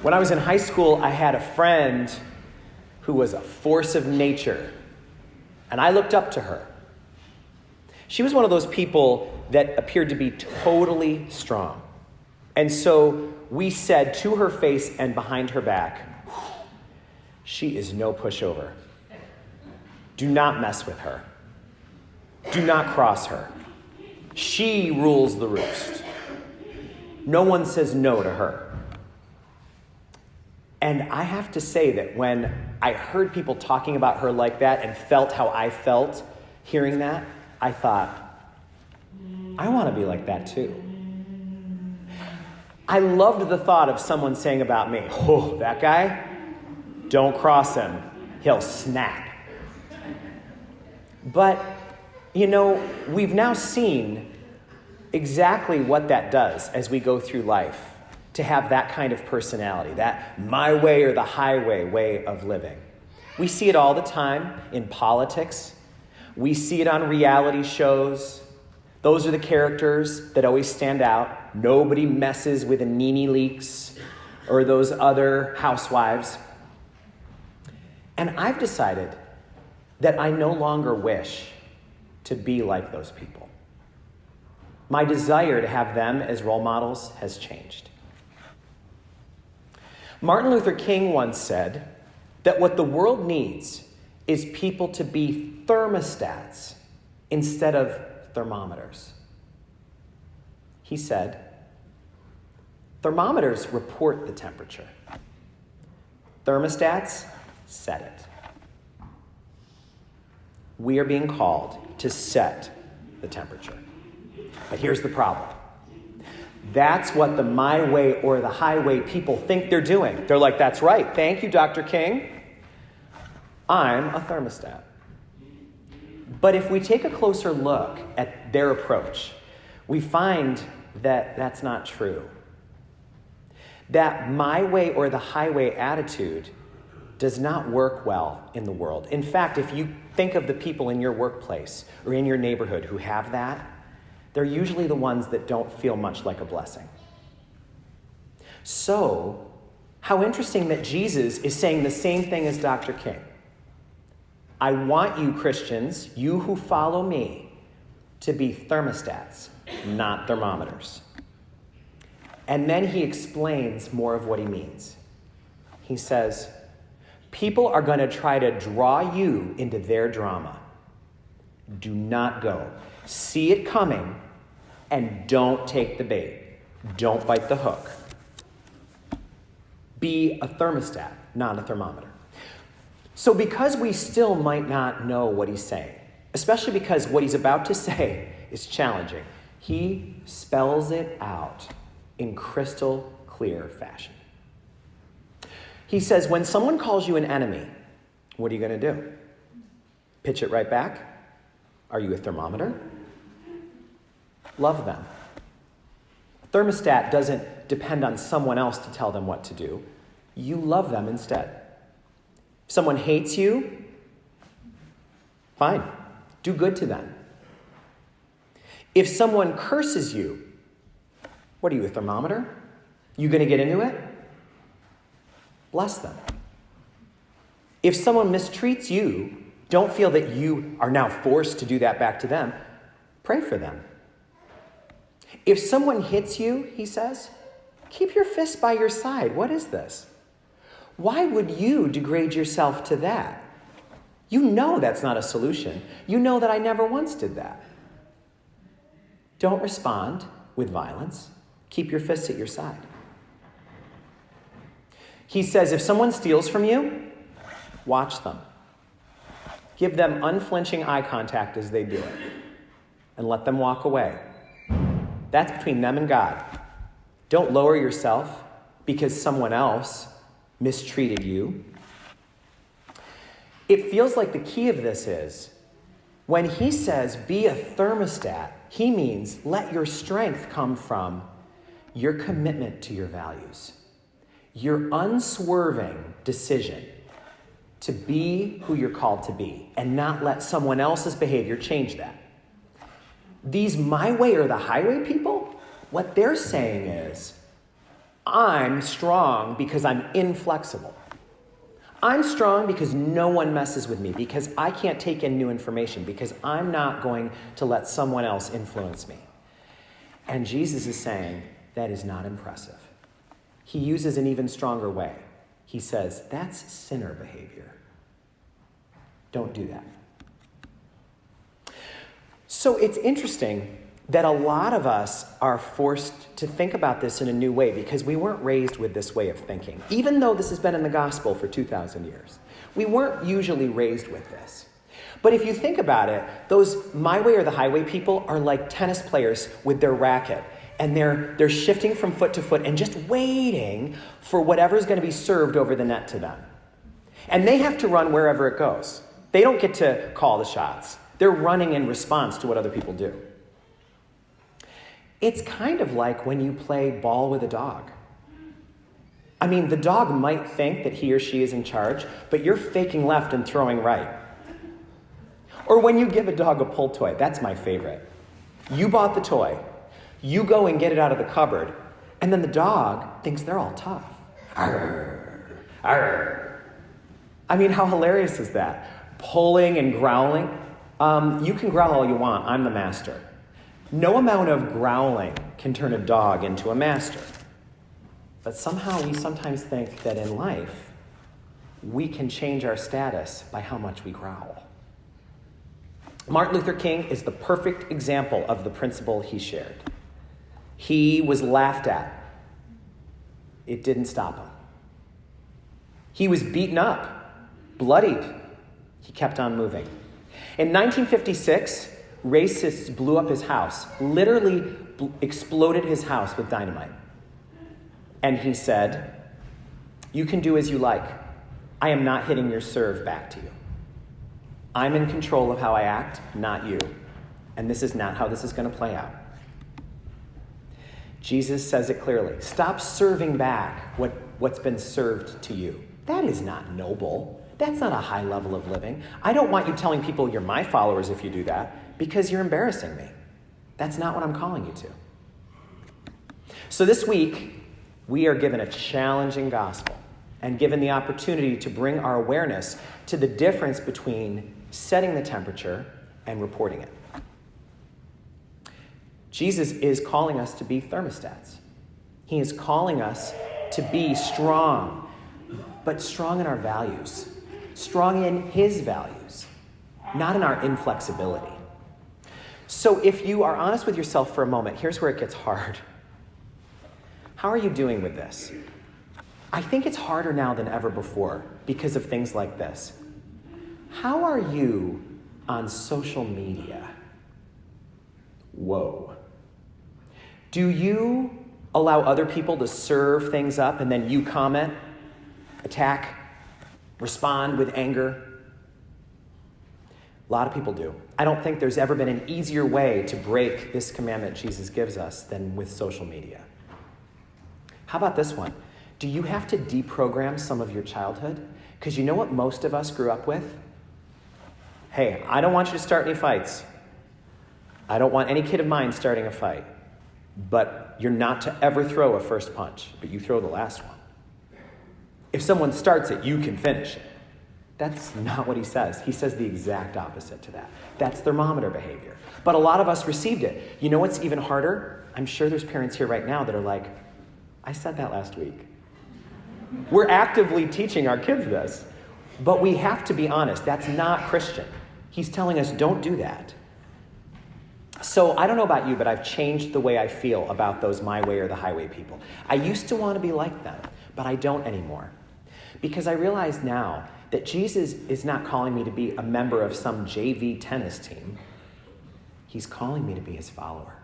When I was in high school, I had a friend who was a force of nature, and I looked up to her. She was one of those people that appeared to be totally strong. And so we said to her face and behind her back, she is no pushover. Do not mess with her. Do not cross her. She rules the roost. No one says no to her. And I have to say that when I heard people talking about her like that and felt how I felt hearing that, I thought, I want to be like that too. I loved the thought of someone saying about me, oh, that guy, don't cross him. He'll snap. But, we've now seen exactly what that does as we go through life, to have that kind of personality, that my way or the highway way of living. We see it all the time in politics. We see it on reality shows. Those are the characters that always stand out. Nobody messes with the NeNe Leakes or those other housewives. And I've decided that I no longer wish to be like those people. My desire to have them as role models has changed. Martin Luther King once said that what the world needs is people to be thermostats instead of thermometers. He said, thermometers report the temperature. Thermostats set it. We are being called to set the temperature. But here's the problem. That's what the my way or the highway people think they're doing. They're like, that's right. Thank you, Dr. King. I'm a thermostat. But if we take a closer look at their approach, we find that that's not true. That my way or the highway attitude does not work well in the world. In fact, if you think of the people in your workplace or in your neighborhood who have that, they're usually the ones that don't feel much like a blessing. So, how interesting that Jesus is saying the same thing as Dr. King. I want you, Christians, you who follow me, to be thermostats, not thermometers. And then he explains more of what he means. He says, people are going to try to draw you into their drama. Do not go. See it coming and don't take the bait. Don't bite the hook. Be a thermostat, not a thermometer. So because we still might not know what he's saying, especially because what he's about to say is challenging, he spells it out in crystal clear fashion. He says, when someone calls you an enemy, what are you going to do? Pitch it right back? Are you a thermometer? Love them. A thermostat doesn't depend on someone else to tell them what to do. You love them instead. If someone hates you, fine. Do good to them. If someone curses you, what are you, a thermometer? You going to get into it? Bless them. If someone mistreats you, don't feel that you are now forced to do that back to them. Pray for them. If someone hits you, he says, keep your fist by your side. What is this? Why would you degrade yourself to that? You know that's not a solution. You know that I never once did that. Don't respond with violence. Keep your fists at your side. He says, if someone steals from you, watch them. Give them unflinching eye contact as they do it, and let them walk away. That's between them and God. Don't lower yourself because someone else mistreated you. It feels like the key of this is, when he says be a thermostat, he means let your strength come from your commitment to your values, your unswerving decision to be who you're called to be and not let someone else's behavior change that. These my way or the highway people, what they're saying is, I'm strong because I'm inflexible. I'm strong because no one messes with me, because I can't take in new information, because I'm not going to let someone else influence me. And Jesus is saying that is not impressive. He uses an even stronger way. He says, that's sinner behavior. Don't do that. So it's interesting that a lot of us are forced to think about this in a new way because we weren't raised with this way of thinking. Even though this has been in the gospel for 2,000 years, we weren't usually raised with this. But if you think about it, those my way or the highway people are like tennis players with their racket. And they're shifting from foot to foot and just waiting for whatever's going to be served over the net to them. And they have to run wherever it goes. They don't get to call the shots. They're running in response to what other people do. It's kind of like when you play ball with a dog. I mean, the dog might think that he or she is in charge, but you're faking left and throwing right. Or when you give a dog a pull toy, that's my favorite. You bought the toy. You go and get it out of the cupboard, and then the dog thinks they're all tough. Arr, arr. I mean, how hilarious is that? Pulling and growling. You can growl all you want. I'm the master. No amount of growling can turn a dog into a master. But somehow we sometimes think that in life, we can change our status by how much we growl. Martin Luther King is the perfect example of the principle he shared. He was laughed at. It didn't stop him. He was beaten up, bloodied. He kept on moving. In 1956, racists blew up his house, literally exploded his house with dynamite. And he said, "You can do as you like. I am not hitting your serve back to you. I'm in control of how I act, not you. And this is not how this is going to play out." Jesus says it clearly. Stop serving back what's been served to you. That is not noble. That's not a high level of living. I don't want you telling people you're my followers if you do that, because you're embarrassing me. That's not what I'm calling you to. So this week, we are given a challenging gospel and given the opportunity to bring our awareness to the difference between setting the temperature and reporting it. Jesus is calling us to be thermostats. He is calling us to be strong, but strong in our values, strong in his values, not in our inflexibility. So if you are honest with yourself for a moment, here's where it gets hard. How are you doing with this? I think it's harder now than ever before because of things like this. How are you on social media? Whoa. Do you allow other people to serve things up and then you comment, attack, respond with anger? A lot of people do. I don't think there's ever been an easier way to break this commandment Jesus gives us than with social media. How about this one? Do you have to deprogram some of your childhood? Because you know what most of us grew up with? Hey, I don't want you to start any fights. I don't want any kid of mine starting a fight. But you're not to ever throw a first punch, but you throw the last one. If someone starts it, you can finish it. That's not what he says. He says the exact opposite to that. That's thermometer behavior. But a lot of us received it. You know what's even harder? I'm sure there's parents here right now that are like, I said that last week. We're actively teaching our kids this, but we have to be honest. That's not Christian. He's telling us don't do that. So I don't know about you, but I've changed the way I feel about those my way or the highway people. I used to want to be like them, but I don't anymore. Because I realize now that Jesus is not calling me to be a member of some JV tennis team. He's calling me to be his follower.